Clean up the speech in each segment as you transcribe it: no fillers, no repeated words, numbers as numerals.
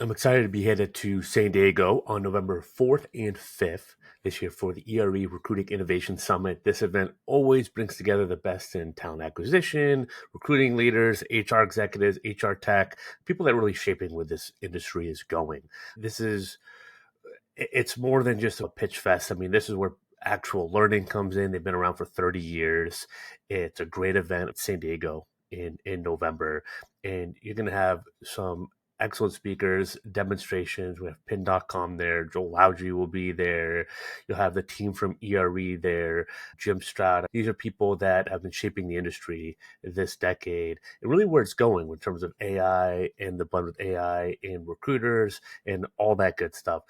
I'm excited to be headed to San Diego on November 4th and 5th this year for the ERE Recruiting Innovation Summit. This event always brings together the best in talent acquisition, recruiting leaders, HR executives, HR tech, people that are really shaping where this industry is going. It's more than just a pitch fest. I mean, this is where actual learning comes in. They've been around for 30 years. It's a great event at San Diego in November. And you're going to have some excellent speakers, demonstrations. We have pin.com there. Joel Loudry will be there. You'll have the team from ERE there, Jim Stroud. These are people that have been shaping the industry this decade and really where it's going in terms of AI and the blend with AI and recruiters and all that good stuff.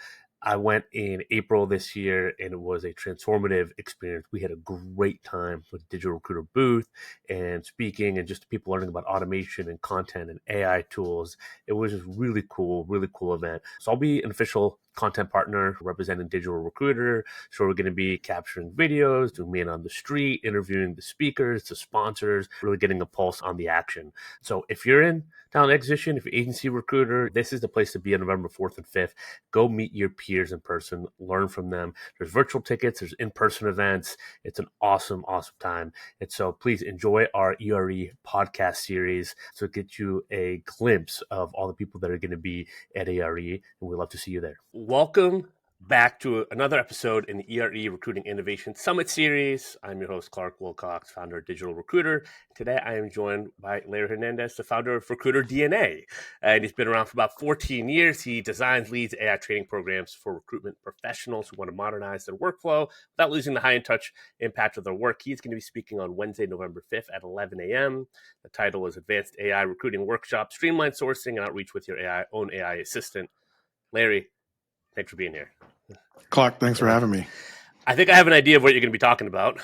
I went in April this year and it was a transformative experience. We had a great time with Digital Recruiter booth and speaking and just people learning about automation and content and AI tools. It was just really cool event. So I'll be an official content partner representing Digital Recruiter. So we're going to be capturing videos, doing man on the street, interviewing the speakers, the sponsors, really getting a pulse on the action. So if you're in talent acquisition, if you're agency recruiter, this is the place to be on November 4th and 5th. Go meet your peers in person, learn from them. There's virtual tickets, there's in-person events. It's an awesome time. And so please enjoy our ERE podcast series so it gets you a glimpse of all the people that are going to be at ERE, and we'd love to see you there. Welcome back to another episode in the ERE Recruiting Innovation Summit series. I'm your host, Clark Wilcox, founder of Digital Recruiter. Today, I am joined by Larry Hernandez, the founder of Recruiter DNA. And he's been around for about 14 years. He designs, leads AI training programs for recruitment professionals who want to modernize their workflow without losing the high-in-touch impact of their work. He's going to be speaking on Wednesday, November 5th at 11 a.m. The title is Advanced AI Recruiting Workshop, Streamline Sourcing and Outreach with Your own AI Assistant. Larry, thanks for being here. Clark, thanks for having me. I think I have an idea of what you're going to be talking about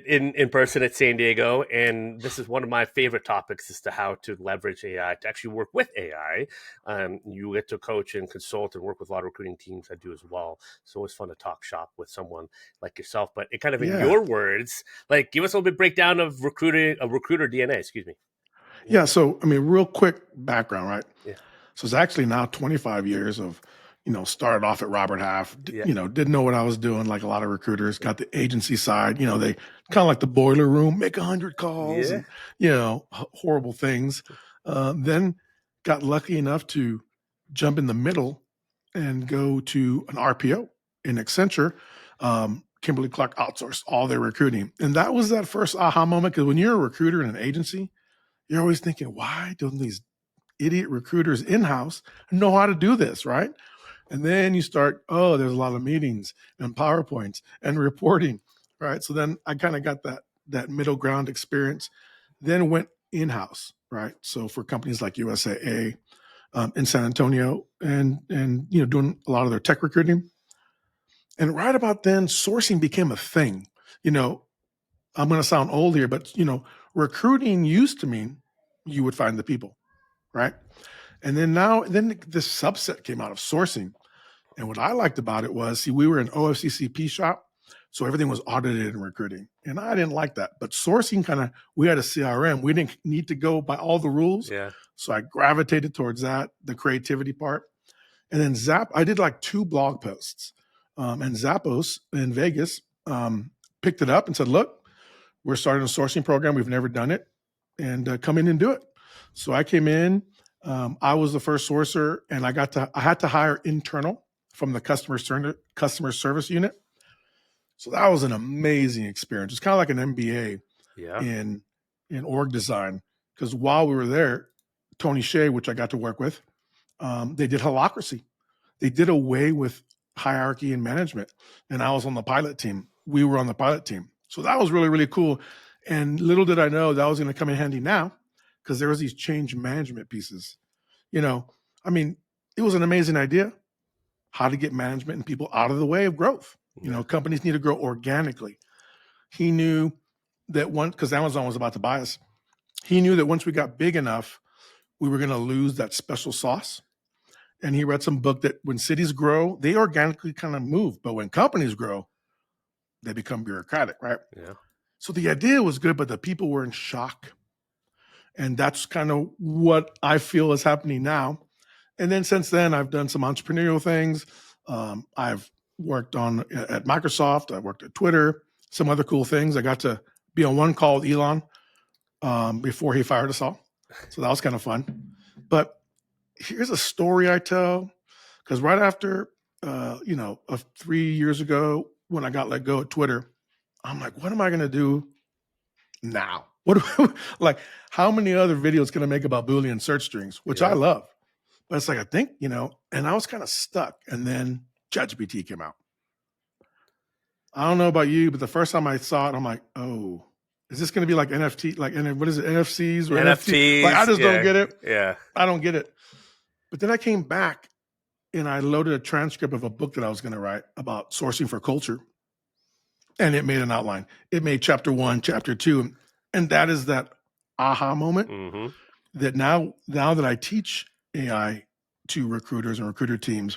in person at San Diego, and this is one of my favorite topics as to how to leverage AI to actually work with AI. You get to coach and consult and work with a lot of recruiting teams. I do as well. It's always fun to talk shop with someone like yourself. But it kind of in your words, like give us a little bit breakdown of recruiter DNA. Excuse me. Yeah. So I mean, real quick background, right? Yeah. So it's actually now 25 years of, started off at Robert Half, didn't know what I was doing. Like a lot of recruiters got the agency side, they kind of like the boiler room, make 100 calls and, horrible things. Then got lucky enough to jump in the middle and go to an RPO in Accenture. Kimberly Clark outsourced all their recruiting. And that was that first aha moment. Because when you're a recruiter in an agency, you're always thinking, why don't these idiot recruiters in-house know how to do this, right? And then you start, there's a lot of meetings and PowerPoints and reporting, right? So then I kind of got that middle ground experience, then went in-house, right? So for companies like USAA in San Antonio and doing a lot of their tech recruiting. And right about then, sourcing became a thing. I'm going to sound old here, but, recruiting used to mean you would find the people, right? And then this subset came out of sourcing. And what I liked about it was, we were an OFCCP shop, so everything was audited in recruiting. And I didn't like that. But sourcing we had a CRM. We didn't need to go by all the rules. Yeah. So I gravitated towards that, the creativity part. And then I did like 2 blog posts. And Zappos in Vegas picked it up and said, look, we're starting a sourcing program. We've never done it. And come in and do it. So I came in. I was the first sourcer, and I had to hire internal from the customer service unit. So that was an amazing experience. It's kind of like an MBA in org design. Because while we were there, Tony Hsieh, which I got to work with, they did Holacracy. They did away with hierarchy and management. And I was on the pilot team. We were on the pilot team. So that was really, really cool. And little did I know that was going to come in handy now, because there was these change management pieces. It was an amazing idea, how to get management and people out of the way of growth. Companies need to grow organically. He knew that because Amazon was about to buy us, he knew that once we got big enough, we were going to lose that special sauce. And he read some book that when cities grow, they organically kind of move. But when companies grow, they become bureaucratic, right? Yeah. So the idea was good, but the people were in shock. And that's kind of what I feel is happening now. And then since then, I've done some entrepreneurial things. I've worked at Microsoft. I worked at Twitter, some other cool things. I got to be on one call with Elon before he fired us all. So that was kind of fun. But here's a story I tell, because right after, 3 years ago when I got let go at Twitter, I'm like, what am I going to do now? Like, how many other videos can I make about Boolean search strings, which I love? But it's like, I think, and I was kind of stuck. And then ChatGPT came out. I don't know about you, but the first time I saw it, I'm like, oh, is this going to be like NFT? Like, what is it? NFCs or NFTs? Like, I just don't get it. Yeah. I don't get it. But then I came back and I loaded a transcript of a book that I was going to write about sourcing for culture. And it made an outline. It made chapter 1, chapter 2. And that is that aha moment that now that I teach AI to recruiters and recruiter teams,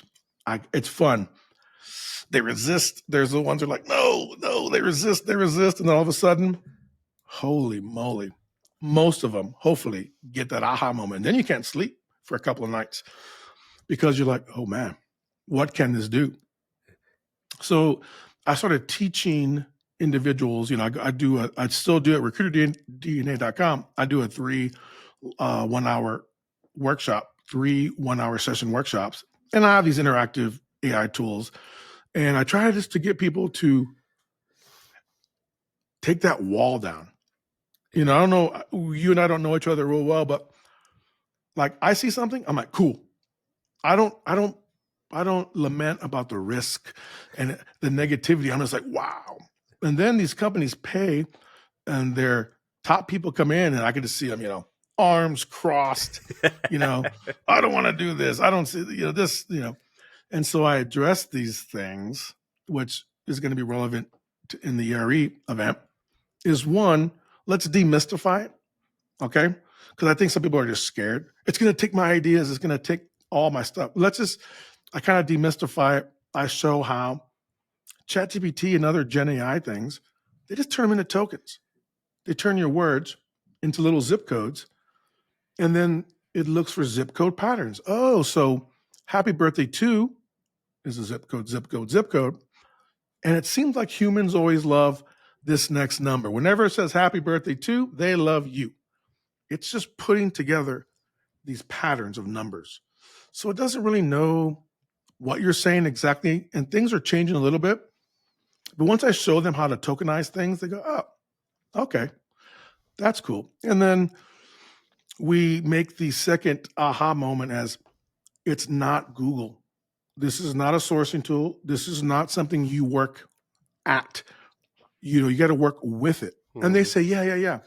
it's fun. They resist. There's the ones who are like, no, they resist. And then all of a sudden, holy moly, most of them hopefully get that aha moment. And then you can't sleep for a couple of nights because you're like, oh man, what can this do? So I started teaching individuals, I still do at recruiterdna.com. I do a 3 1-hour workshop, 3 1-hour session workshops. And I have these interactive AI tools. And I try just to get people to take that wall down. I don't know, you and I don't know each other real well, but like I see something, I'm like, cool. I don't lament about the risk and the negativity. I'm just like, wow. And then these companies pay and their top people come in and I can just see them, arms crossed, I don't want to do this. I don't see, this. And so I address these things, which is going to be relevant in the ERE event, is one, let's demystify it, okay? Because I think some people are just scared. It's going to take my ideas. It's going to take all my stuff. I kind of demystify it. I show how ChatGPT and other Gen AI things, they just turn them into tokens. They turn your words into little zip codes, and then it looks for zip code patterns. Oh, so happy birthday to is a zip code. And it seems like humans always love this next number. Whenever it says happy birthday to, they love you. It's just putting together these patterns of numbers. So it doesn't really know what you're saying exactly. And things are changing a little bit. But once I show them how to tokenize things, they go, oh, okay, that's cool. And then we make the second aha moment as it's not Google. This is not a sourcing tool. This is not something you work at. You got to work with it. And they say, yeah.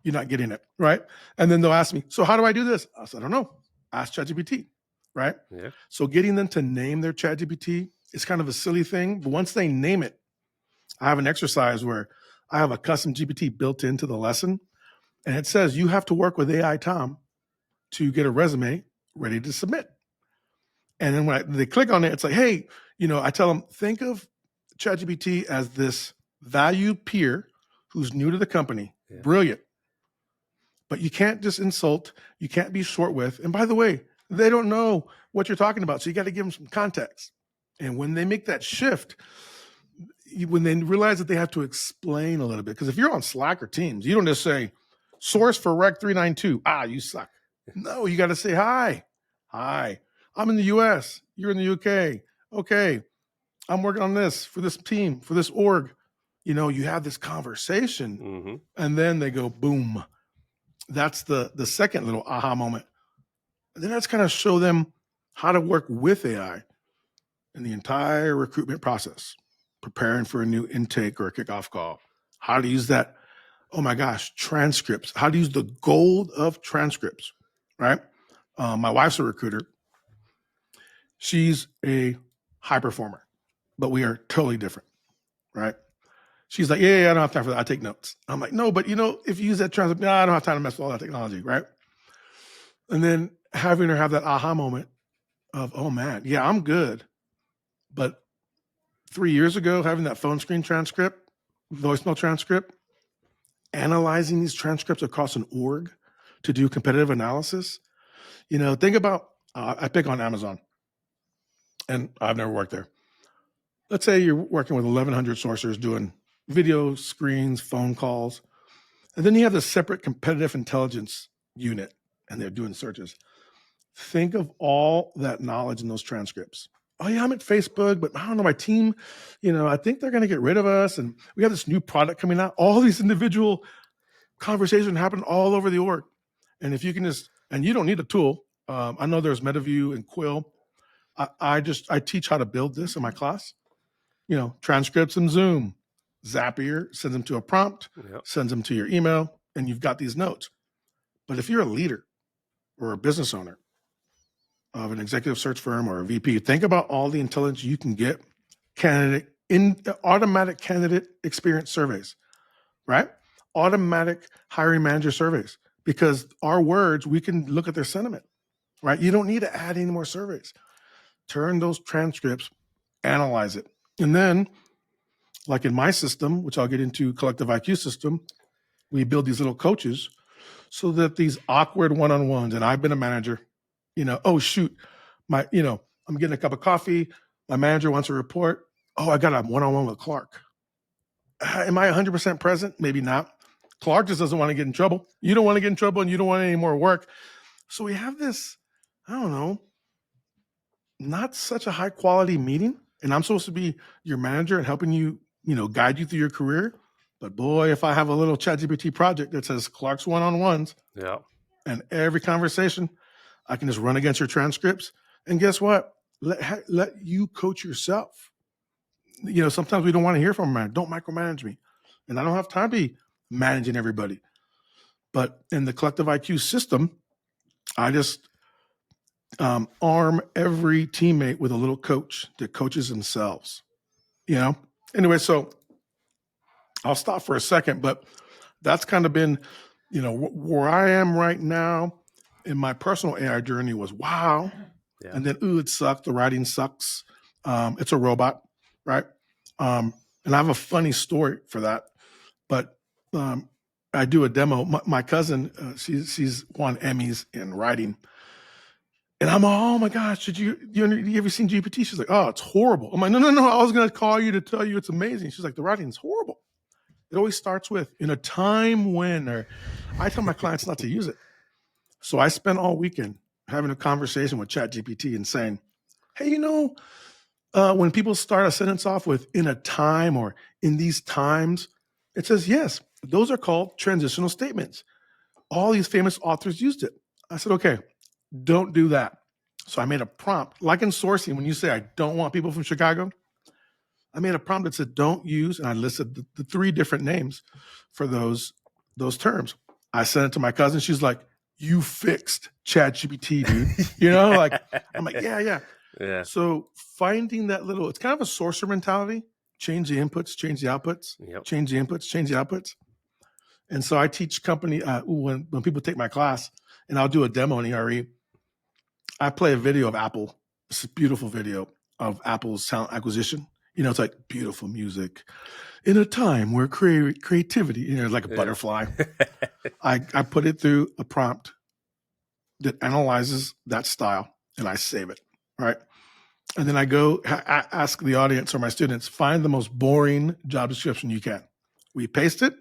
You're not getting it, right? And then they'll ask me, so how do I do this? I said, I don't know. Ask ChatGPT, right? Yeah. So getting them to name their ChatGPT is kind of a silly thing. But once they name it, I have an exercise where I have a custom GPT built into the lesson. And it says you have to work with AI Tom to get a resume ready to submit. And then when they click on it, it's like, hey, I tell them, think of ChatGPT as this valued peer who's new to the company. Yeah. Brilliant. But you can't just insult. You can't be short with. And by the way, they don't know what you're talking about. So you got to give them some context. And when they make that shift, when they realize that they have to explain a little bit, because if you're on Slack or Teams, you don't just say, source for Rec 392. You suck. No, you got to say, hi. I'm in the US. You're in the UK. Okay. I'm working on this for this team, for this org. You have this conversation and then they go, boom. That's the second little aha moment. And then that's kind of show them how to work with AI in the entire recruitment process, preparing for a new intake or a kickoff call, how to use that. Oh my gosh, transcripts, how to use the gold of transcripts, right? My wife's a recruiter. She's a high performer, but we are totally different, right? She's like, yeah, I don't have time for that. I take notes. I'm like, no, but if you use that transcript, I don't have time to mess with all that technology, right? And then having her have that aha moment of, oh man, yeah, I'm good. But 3 years ago, having that phone screen transcript, voicemail transcript, analyzing these transcripts across an org to do competitive analysis, think about I pick on Amazon, and I've never worked there. Let's say you're working with 1,100 sourcers doing video screens, phone calls, and then you have this separate competitive intelligence unit, and they're doing searches. Think of all that knowledge in those transcripts. Oh yeah, I'm at Facebook, but I don't know, my team, I think they're going to get rid of us, and we have this new product coming out. All these individual conversations happen all over the org. And if you can and you don't need a tool. I know there's MetaView and Quill. I teach how to build this in my class. Transcripts in Zoom. Zapier sends them to a prompt, sends them to your email, and you've got these notes. But if you're a leader or a business owner of an executive search firm or a VP, think about all the intelligence you can get automatic candidate experience surveys, right? Automatic hiring manager surveys, because our words, we can look at their sentiment, right? You don't need to add any more surveys. Turn those transcripts, analyze it. And then, like in my system, which I'll get into, Collective IQ system, we build these little coaches so that these awkward one-on-ones, and I've been a manager, oh shoot, I'm getting a cup of coffee, my manager wants a report, oh, I got a one-on-one with Clark. Am I 100% present? Maybe not. Clark just doesn't want to get in trouble. You don't want to get in trouble, and you don't want any more work. So we have this, I don't know, not such a high quality meeting. And I'm supposed to be your manager and helping you, guide you through your career. But boy, if I have a little ChatGPT project that says Clark's one-on-ones, and every conversation, I can just run against your transcripts. And guess what? Let you coach yourself. Sometimes we don't want to hear from a man. Don't micromanage me. And I don't have time to be managing everybody. But in the Collective IQ system, I just arm every teammate with a little coach that coaches themselves. Anyway, so I'll stop for a second, but that's kind of been, where I am right now in my personal AI journey was wow. Yeah. And then, it sucked. The writing sucks. It's a robot, right? And I have a funny story for that. But I do a demo. My cousin, she's won Emmys in writing. And I'm, oh my gosh, you ever seen GPT? She's like, oh, it's horrible. I'm like, no, I was going to call you to tell you it's amazing. She's like, the writing is horrible. It always starts with, in a time when, or I tell my clients not to use it. So I spent all weekend having a conversation with ChatGPT and saying, hey, when people start a sentence off with in a time or in these times, it says, yes, those are called transitional statements. All these famous authors used it. I said, okay, don't do that. So I made a prompt, like in sourcing, when you say, I don't want people from Chicago, I made a prompt that said, don't use, and I listed the 3 different names for those terms. I sent it to my cousin. She's like, you fixed ChatGPT, dude. I'm like, yeah. So finding that it's kind of a sorcerer mentality. Change the inputs, change the outputs, change the inputs, change the outputs. And so I teach company, when people take my class, and I'll do a demo in ERE, I play a video of Apple. It's a beautiful video of Apple's talent acquisition. It's like beautiful music in a time where creativity, like a butterfly. I put it through a prompt that analyzes that style, and I save it, right? And then I go ask the audience or my students, find the most boring job description you can. We paste it.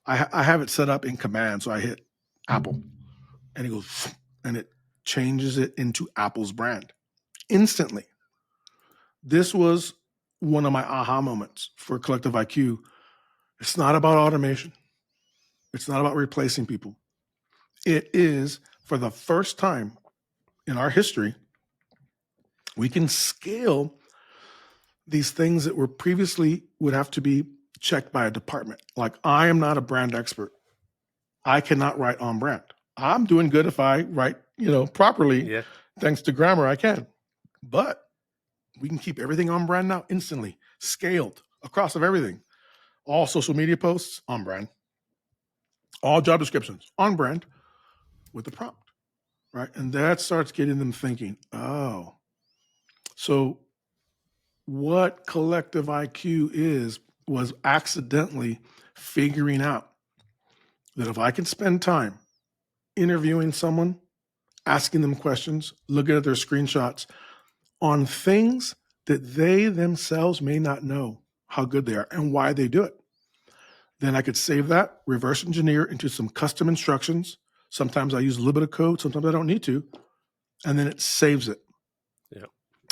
I have it set up in command. So I hit Apple, and it goes, and it changes it into Apple's brand instantly. This was one of my aha moments for Collective IQ. It's not about automation. It's not about replacing people. It is, for the first time in our history, we can scale these things that were previously would have to be checked by a department. Like, I am not a brand expert. I cannot write on brand. I'm doing good if I write, properly. Yeah. Thanks to grammar, I can. But we can keep everything on brand now instantly, scaled across of everything. All social media posts on brand. All job descriptions on brand with the prompt, right? And that starts getting them thinking, oh, so what Collective IQ was accidentally figuring out that if I can spend time interviewing someone asking them questions, looking at their screenshots on things that they themselves may not know how good they are and why they do it. Then I could save that, reverse engineer into some custom instructions. Sometimes I use a little bit of code, sometimes I don't need to, and then it saves it. Yeah.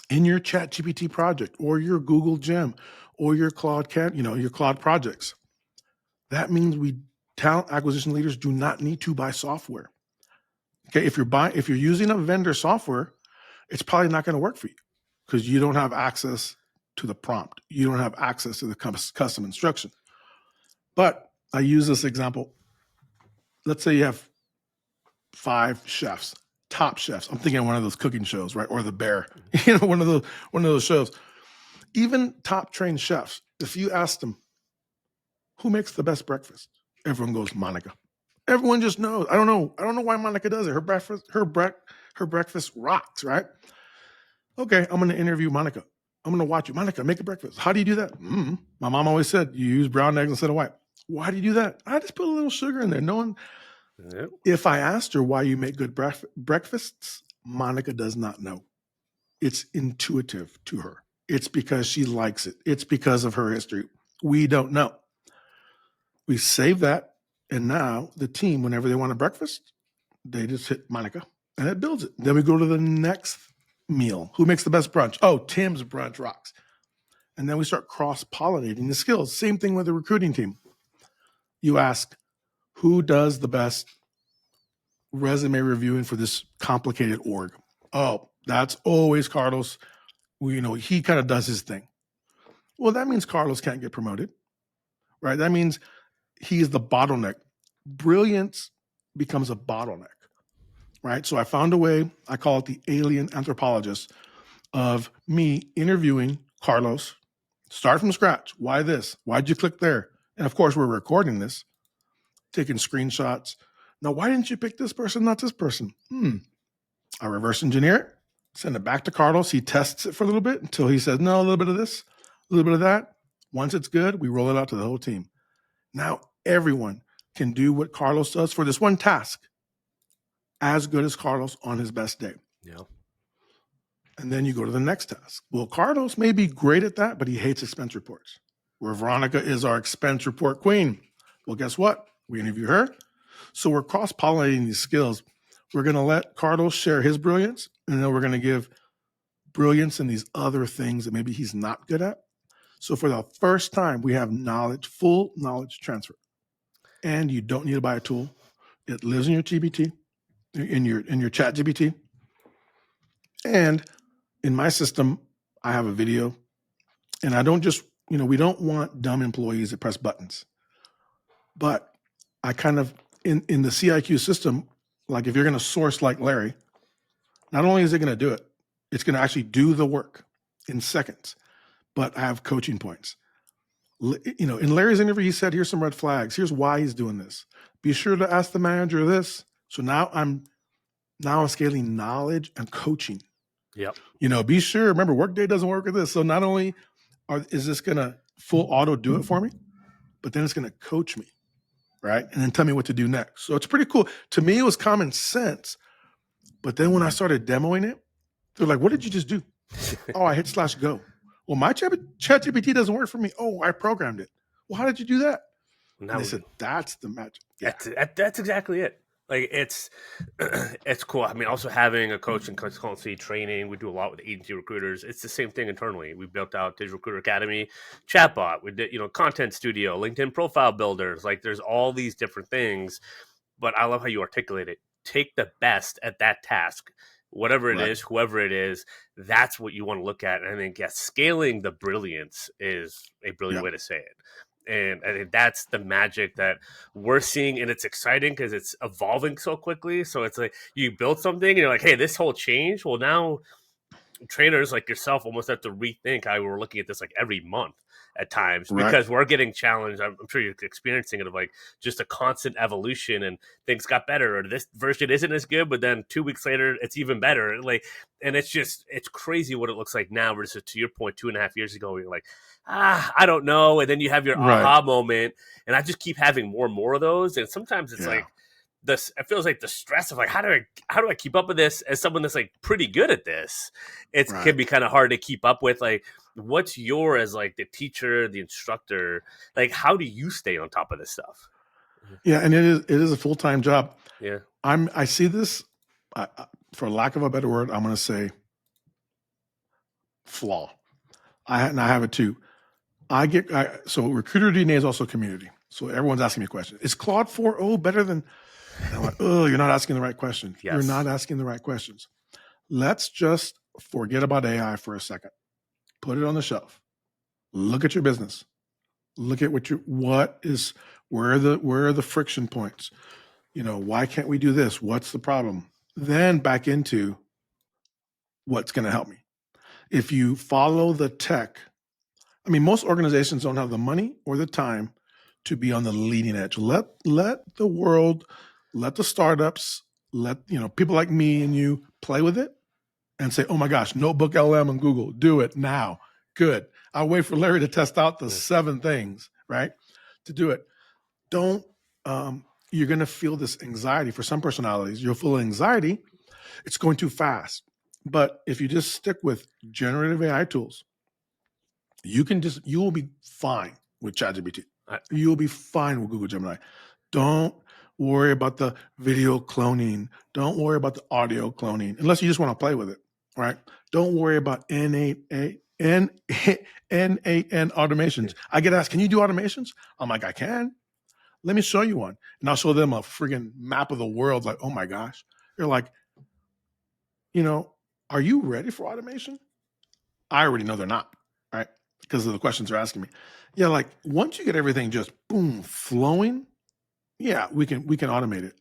In your ChatGPT project or your Google Gem or your Claude your Claude projects. That means talent acquisition leaders do not need to buy software. Okay, if you're using a vendor software, it's probably not going to work for you because you don't have access to the prompt. You don't have access to the custom instruction. But I use this example. Let's say you have 5 chefs, top chefs. I'm thinking of one of those cooking shows, right? Or The Bear, one of those shows. Even top trained chefs, if you ask them, who makes the best breakfast? Everyone goes, Monica. Everyone just knows. I don't know why Monica does it. Her breakfast rocks, right? Okay, I'm going to interview Monica. I'm going to watch you. Monica, make a breakfast. How do you do that? My mom always said you use brown eggs instead of white. Why do you do that? I just put a little sugar in there. No one. Yep. If I asked her why you make good breakfasts, Monica does not know. It's intuitive to her. It's because she likes it. It's because of her history. We don't know. We save that. And now the team, whenever they want a breakfast, they just hit Monica and it builds it. Then we go to the next meal. Who makes the best brunch? Oh, Tim's brunch rocks. And then we start cross-pollinating the skills. Same thing with the recruiting team. You ask, who does the best resume reviewing for this complicated org? Oh, that's always Carlos. He kind of does his thing. Well, that means Carlos can't get promoted, right? That means he's the bottleneck. Brilliance becomes a bottleneck, right? So I found a way, I call it the alien anthropologist, of me interviewing Carlos, start from scratch. Why this? Why'd you click there? And of course, we're recording this, taking screenshots. Now, why didn't you pick this person, not this person? I reverse engineer it, send it back to Carlos. He tests it for a little bit until he says, no, a little bit of this, a little bit of that. Once it's good, we roll it out to the whole team. Now, everyone can do what Carlos does for this one task as good as Carlos on his best day. Yeah. And then you go to the next task. Well, Carlos may be great at that, but he hates expense reports. Where Veronica is our expense report queen. Well, guess what? We interview her. So we're cross-pollinating these skills. We're going to let Carlos share his brilliance, and then we're going to give brilliance in these other things that maybe he's not good at. So for the first time, we have full knowledge transfer. And you don't need to buy a tool. It lives in your GPT, in your ChatGPT. And in my system, I have a video. And I don't just, we don't want dumb employees that press buttons. But I kind of, in the CIQ system, like if you're going to source like Larry, not only is it going to do it, it's going to actually do the work in seconds. But I have coaching points. In Larry's interview, he said, here's some red flags. Here's why he's doing this. Be sure to ask the manager this. So now I'm scaling knowledge and coaching. Yep. Be sure, remember, Workday doesn't work with this. So not only is this going to full auto do it for me, but then it's going to coach me, right? And then tell me what to do next. So it's pretty cool. To me, it was common sense. But then when I started demoing it, they're like, what did you just do? Oh, I hit /go. Well, my ChatGPT doesn't work for me. Oh, I programmed it. Well, how did you do that? And they said, that's the magic. Yeah. That's exactly it. Like it's cool. I mean, also having a coach and consultancy training, we do a lot with agency recruiters. It's the same thing internally. We built out Digital Recruiter Academy, chatbot. We did, content studio, LinkedIn profile builders. Like there's all these different things. But I love how you articulate it. Take the best at that task. Whatever it is, whoever it is, that's what you want to look at. And I think, scaling the brilliance is a brilliant way to say it. And I think that's the magic that we're seeing. And it's exciting because it's evolving so quickly. So it's like you build something and you're like, hey, this whole change. Well, now trainers like yourself almost have to rethink how we're looking at this like every month at times because we're getting challenged. I'm sure you're experiencing it of like just a constant evolution and things got better or this version isn't as good, but then 2 weeks later it's even better. And it's crazy what it looks like now versus to your point 2.5 years ago where you're like, I don't know. And then you have your aha moment and I just keep having more and more of those. And sometimes it's like this, it feels like the stress of like, how do I keep up with this as someone that's like pretty good at this? It can be kind of hard to keep up with. Like, what's your, as like the teacher, the instructor, like, how do you stay on top of this stuff? Yeah, and it is a full-time job. Yeah. I see this, for lack of a better word, I'm going to say flaw. I have it too. So Recruiter DNA is also community. So everyone's asking me a question. Is Claude 4.0 better than? And I'm like, oh, you're not asking the right questions. Yes. You're not asking the right questions. Let's just forget about AI for a second. Put it on the shelf. Look at your business. Look at where are the friction points? Why can't we do this? What's the problem? Then back into what's going to help me. If you follow the tech, most organizations don't have the money or the time to be on the leading edge. Let the world, let the startups, let people like me and you play with it and say, oh my gosh, Notebook LM and Google, do it now. Good. I'll wait for Larry to test out the 7 things, right? To do it. Don't, you're going to feel this anxiety. For some personalities, you'll feel anxiety. It's going too fast. But if you just stick with generative AI tools, you will be fine with ChatGPT. You'll be fine with Google Gemini. Don't worry about the video cloning. Don't worry about the audio cloning, unless you just want to play with it, right? Don't worry about N8N automations. I get asked, can you do automations? I'm like, I can. Let me show you one. And I'll show them a friggin' map of the world. Like, oh my gosh. They're like, are you ready for automation? I already know they're not, right? Because of the questions they're asking me. Yeah, like once you get everything just boom flowing, yeah, we can automate it.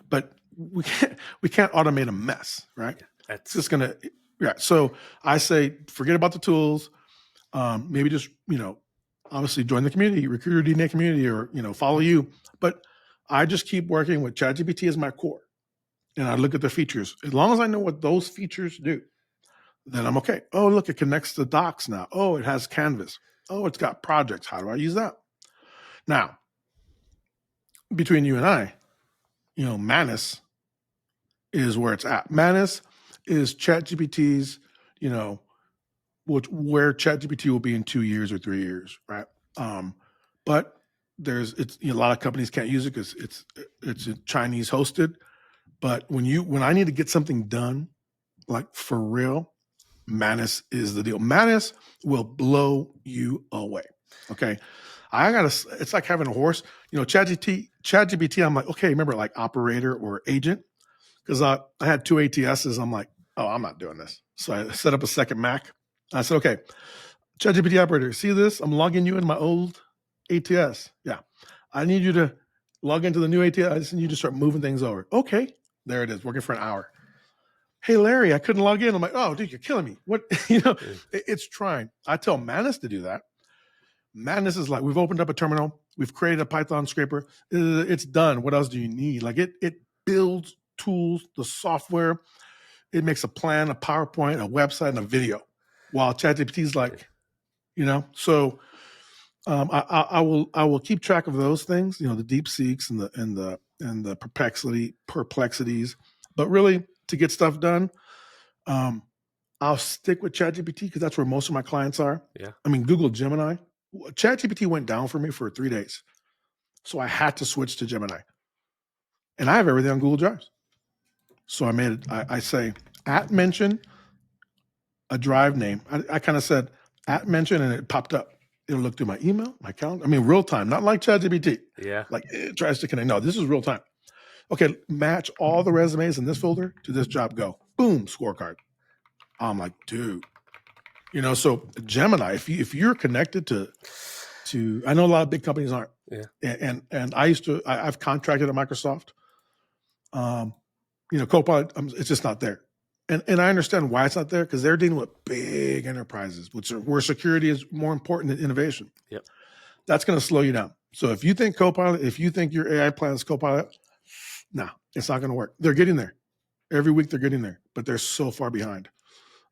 But we can't automate a mess, right? It's just gonna, yeah. So I say, forget about the tools. Maybe just, obviously join the community, Recruiter DNA community, or, follow you. But I just keep working with ChatGPT as my core. And I look at the features. As long as I know what those features do, then I'm okay. Oh, look, it connects to Docs now. Oh, it has Canvas. Oh, it's got projects. How do I use that? Now, between you and I, Manus is where it's at. Manus is ChatGPT's, where ChatGPT will be in 2 years or 3 years, right? But a lot of companies can't use it because it's Chinese hosted. But when I need to get something done, like for real, Manus is the deal. Manus will blow you away. Okay. It's like having a horse, ChatGPT, I'm like, okay, remember like operator or agent? Because I had 2 ATSs. I'm like, oh, I'm not doing this. So I set up a second Mac. I said, okay, ChatGPT operator, see this? I'm logging you in my old ATS. Yeah. I need you to log into the new ATS. I just need you to start moving things over. Okay. There it is, working for an hour. Hey, Larry, I couldn't log in. I'm like, oh, dude, you're killing me. What? It's trying. I tell Manus to do that. Manus is like, we've opened up a terminal. We've created a Python scraper. It's done. What else do you need? Like it builds tools, the software. It makes a plan, a PowerPoint, a website, and a video. While ChatGPT is like, so I will keep track of those things, the deep seeks and the perplexities. But really, to get stuff done, I'll stick with ChatGPT because that's where most of my clients are. Yeah. Google Gemini. ChatGPT went down for me for 3 days. So I had to switch to Gemini. And I have everything on Google Drives. So I made it, I say, @mention a drive name. I kind of said @mention and it popped up. It'll look through my email, my calendar. Real time, not like ChatGPT. Yeah. Like it tries to connect. No, this is real time. Okay, match all the resumes in this folder to this job, go. Boom, scorecard. I'm like, dude. So Gemini, if you're connected to I know a lot of big companies aren't. Yeah. And I've contracted at Microsoft. Copilot, it's just not there. And I understand why it's not there, because they're dealing with big enterprises, where security is more important than innovation. Yep. That's going to slow you down. So if you think Copilot, if you think your AI plan is Copilot, no, it's not going to work. They're getting there. Every week they're getting there, but they're so far behind.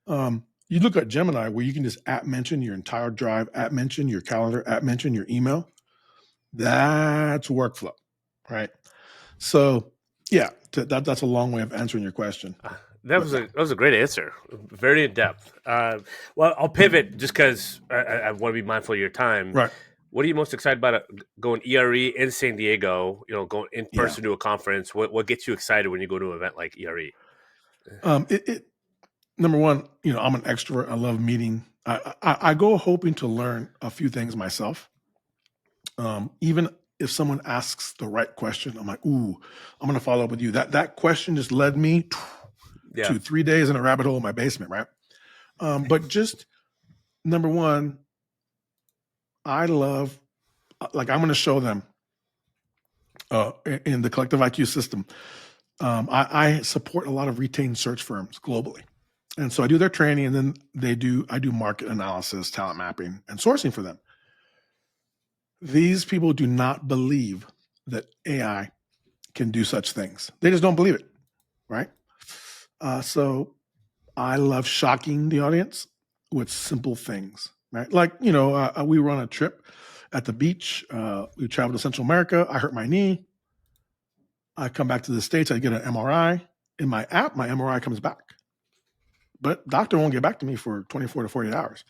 You look at Gemini, where you can just @mention your entire drive, @mention your calendar, @mention your email. That's workflow, right? So yeah, that's a long way of answering your question. That was a great answer, very in depth. Well, I'll pivot just because I want to be mindful of your time. Right. What are you most excited about going ERE in San Diego? Going in person to a conference. What gets you excited when you go to an event like ERE? Number one, I'm an extrovert. I love meeting. I go hoping to learn a few things myself. Even if someone asks the right question, I'm like, ooh, I'm going to follow up with you. That question just led me to 3 days in a rabbit hole in my basement, right? But just number one, I love, I'm going to show them in the collective IQ system. I support a lot of retained search firms globally. And so I do their training, and then I do market analysis, talent mapping, and sourcing for them. These people do not believe that AI can do such things. They just don't believe it, right? So I love shocking the audience with simple things, right? We were on a trip at the beach. We traveled to Central America. I hurt my knee. I come back to the States. I get an MRI. In my app, my MRI comes back. But doctor won't get back to me for 24 to 48 hours.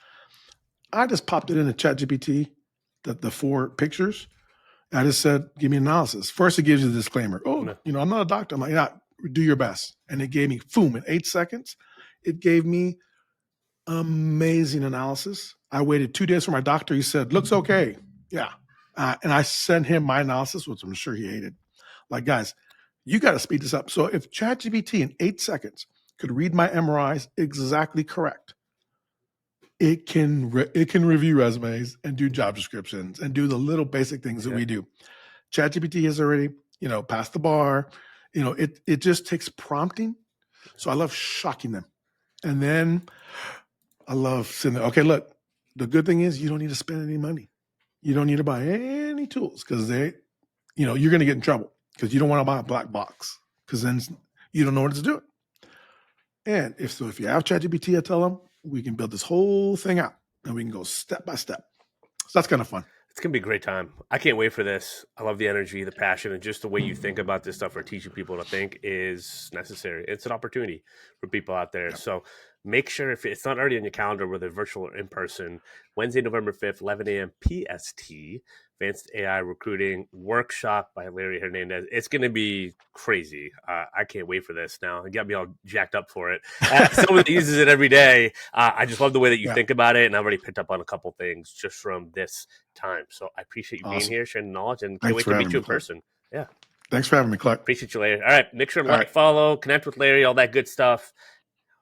I just popped it into ChatGPT, the 4 pictures. I just said, give me analysis. First, it gives you the disclaimer. I'm not a doctor. I'm like, yeah, do your best. And it gave me, boom, in 8 seconds, it gave me amazing analysis. I waited 2 days for my doctor. He said, looks okay. Yeah. And I sent him my analysis, which I'm sure he hated. Like, guys, you got to speed this up. So if ChatGPT in 8 seconds could read my MRIs exactly correct, it can review resumes and do job descriptions and do the little basic things that we do. ChatGPT has already, passed the bar. It just takes prompting. So I love shocking them. And then I love saying, okay, look, the good thing is you don't need to spend any money. You don't need to buy any tools because you're going to get in trouble because you don't want to buy a black box because then you don't know what it's doing. And if you have ChatGPT, I tell them we can build this whole thing out and we can go step by step. So that's kind of fun. It's going to be a great time. I can't wait for this. I love the energy, the passion, and just the way you think about this stuff for teaching people to think is necessary. It's an opportunity for people out there. Yep. So make sure if it's not already on your calendar, whether virtual or in person, Wednesday, November 5th, 11 a.m. PST, Advanced AI Recruiting Workshop by Larry Hernandez. It's going to be crazy. I can't wait for this now. You got me all jacked up for it. Someone that uses it every day. I just love the way that you think about it, and I've already picked up on a couple things just from this time. So I appreciate you being here, sharing knowledge, and can't wait to meet you in person. Yeah. Thanks for having me, Clark. Appreciate you, Larry. All right. Make sure to follow, connect with Larry, all that good stuff.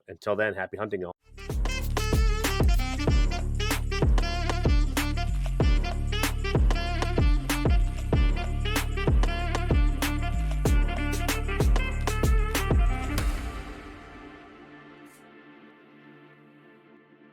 Until then, happy hunting, y'all.